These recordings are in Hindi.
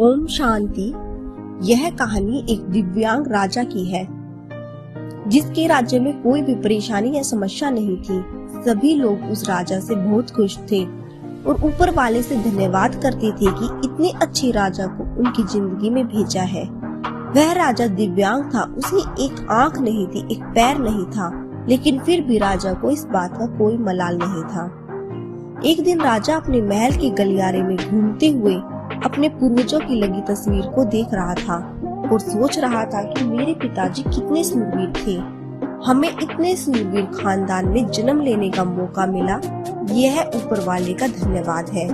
ओम शांति। यह कहानी एक दिव्यांग राजा की है जिसके राज्य में कोई भी परेशानी या समस्या नहीं थी। सभी लोग उस राजा से बहुत खुश थे और ऊपर वाले से धन्यवाद करते थे कि इतने अच्छे राजा को उनकी जिंदगी में भेजा है। वह राजा दिव्यांग था, उसे एक आंख नहीं थी, एक पैर नहीं था, लेकिन फिर भी राजा को इस बात का कोई मलाल नहीं था। एक दिन राजा अपने महल के गलियारे में घूमते हुए अपने पूर्वजों की लगी तस्वीर को देख रहा था और सोच रहा था कि मेरे पिताजी कितने सूरवीर थे, हमें इतने सूरवीर खानदान में जन्म लेने का मौका मिला, यह ऊपर वाले का धन्यवाद है।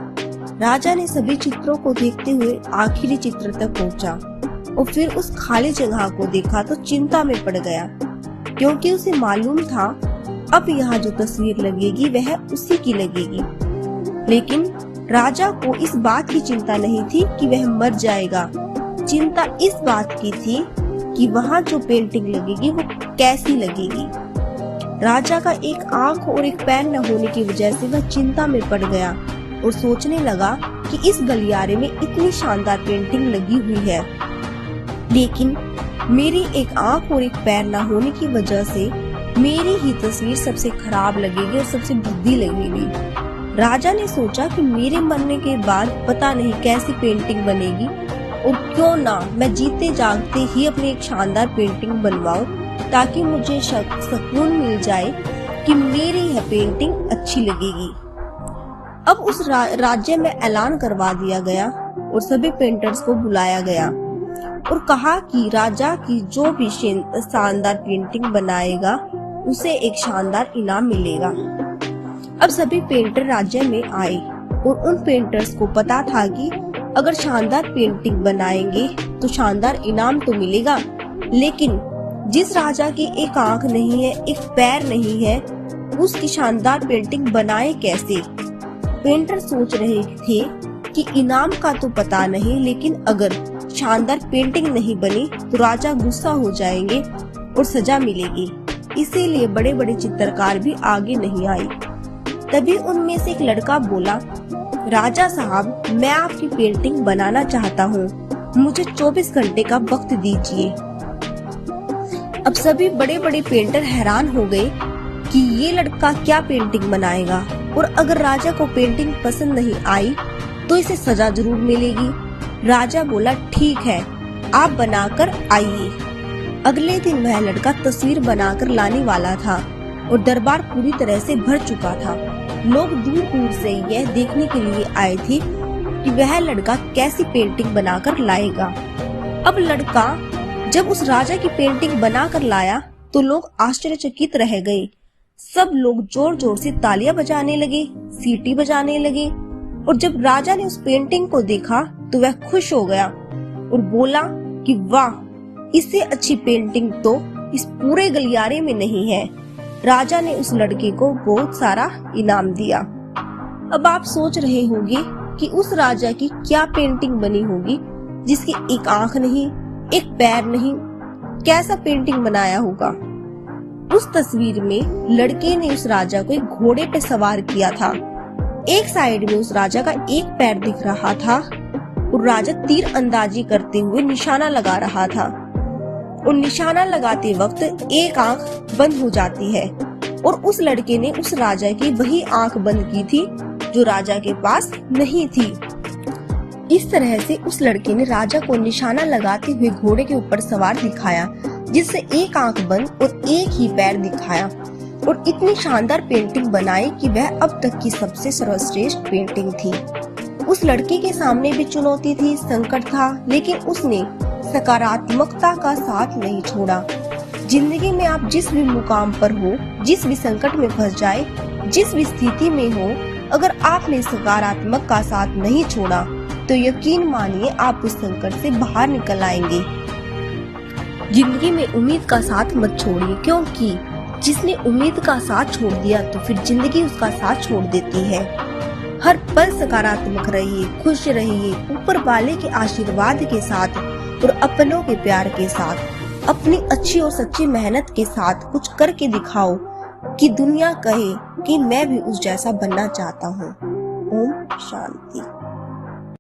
राजा ने सभी चित्रों को देखते हुए आखिरी चित्र तक पहुंचा और फिर उस खाली जगह को देखा तो चिंता में पड़ गया, क्योंकि उसे मालूम था अब यहाँ जो तस्वीर लगेगी वह उसी की लगेगी। लेकिन राजा को इस बात की चिंता नहीं थी कि वह मर जाएगा, चिंता इस बात की थी कि वहाँ जो पेंटिंग लगेगी वो कैसी लगेगी। राजा का एक आंख और एक पैर न होने की वजह से वह चिंता में पड़ गया और सोचने लगा कि इस गलियारे में इतनी शानदार पेंटिंग लगी हुई है, लेकिन मेरी एक आंख और एक पैर न होने की वजह से मेरी ही तस्वीर सबसे खराब लगेगी और सबसे भद्दी लगेगी। राजा ने सोचा कि मेरे मरने के बाद पता नहीं कैसी पेंटिंग बनेगी और क्यों ना मैं जीते जागते ही अपनी एक शानदार पेंटिंग बनवाऊं, ताकि मुझे सुकून मिल जाए कि मेरी यह पेंटिंग अच्छी लगेगी। अब उस राज्य में ऐलान करवा दिया गया और सभी पेंटर्स को बुलाया गया और कहा कि राजा की जो भी शानदार पेंटिंग बनाएगा उसे एक शानदार इनाम मिलेगा। अब सभी पेंटर राज्य में आए और उन पेंटर्स को पता था कि अगर शानदार पेंटिंग बनाएंगे तो शानदार इनाम तो मिलेगा, लेकिन जिस राजा की एक आंख नहीं है, एक पैर नहीं है, उसकी शानदार पेंटिंग बनाए कैसे। पेंटर सोच रहे थे कि इनाम का तो पता नहीं, लेकिन अगर शानदार पेंटिंग नहीं बनी तो राजा गुस्सा हो जाएंगे और सजा मिलेगी, इसीलिए बड़े बड़े चित्रकार भी आगे नहीं आए। तभी उनमें से एक लड़का बोला, राजा साहब, मैं आपकी पेंटिंग बनाना चाहता हूँ, मुझे 24 घंटे का वक्त दीजिए। अब सभी बड़े बड़े पेंटर हैरान हो गए कि ये लड़का क्या पेंटिंग बनाएगा, और अगर राजा को पेंटिंग पसंद नहीं आई तो इसे सजा जरूर मिलेगी। राजा बोला, ठीक है, आप बनाकर आइए। अगले दिन वह लड़का तस्वीर बनाकर लाने वाला था और दरबार पूरी तरह से भर चुका था। लोग दूर दूर से यह देखने के लिए आए थे कि वह लड़का कैसी पेंटिंग बनाकर लाएगा। अब लड़का जब उस राजा की पेंटिंग बनाकर लाया तो लोग आश्चर्यचकित रह गए। सब लोग जोर जोर से तालियां बजाने लगे, सीटी बजाने लगे, और जब राजा ने उस पेंटिंग को देखा तो वह खुश हो गया और बोला कि वाह, इससे अच्छी पेंटिंग तो इस पूरे गलियारे में नहीं है। राजा ने उस लड़के को बहुत सारा इनाम दिया। अब आप सोच रहे होंगे कि उस राजा की क्या पेंटिंग बनी होगी जिसकी एक आंख नहीं, एक पैर नहीं, कैसा पेंटिंग बनाया होगा। उस तस्वीर में लड़के ने उस राजा को एक घोड़े पे सवार किया था। एक साइड में उस राजा का एक पैर दिख रहा था और राजा तीर अंदाजी करते हुए निशाना लगा रहा था, और निशाना लगाते वक्त एक आंख बंद हो जाती है, और उस लड़के ने उस राजा की वही आंख बंद की थी जो राजा के पास नहीं थी। इस तरह से उस लड़के ने राजा को निशाना लगाते हुए घोड़े के ऊपर सवार दिखाया, जिससे एक आंख बंद और एक ही पैर दिखाया, और इतनी शानदार पेंटिंग बनाई कि वह अब तक की सबसे सर्वश्रेष्ठ पेंटिंग थी। उस लड़के के सामने भी चुनौती थी, संकट था, लेकिन उसने सकारात्मकता का साथ नहीं छोड़ा। जिंदगी में आप जिस भी मुकाम पर हो, जिस भी संकट में फंस जाए, जिस भी स्थिति में हो, अगर आपने सकारात्मक का साथ नहीं छोड़ा तो यकीन मानिए आप उस संकट से बाहर निकल आएंगे। जिंदगी में उम्मीद का साथ मत छोड़िए, क्योंकि जिसने उम्मीद का साथ छोड़ दिया तो फिर जिंदगी उसका साथ छोड़ देती है। हर पल सकारात्मक रहिए, खुश रहिए, ऊपर वाले के आशीर्वाद के साथ और अपनों के प्यार के साथ, अपनी अच्छी और सच्ची मेहनत के साथ कुछ करके दिखाओ कि दुनिया कहे कि मैं भी उस जैसा बनना चाहता हूँ। ओम शांति।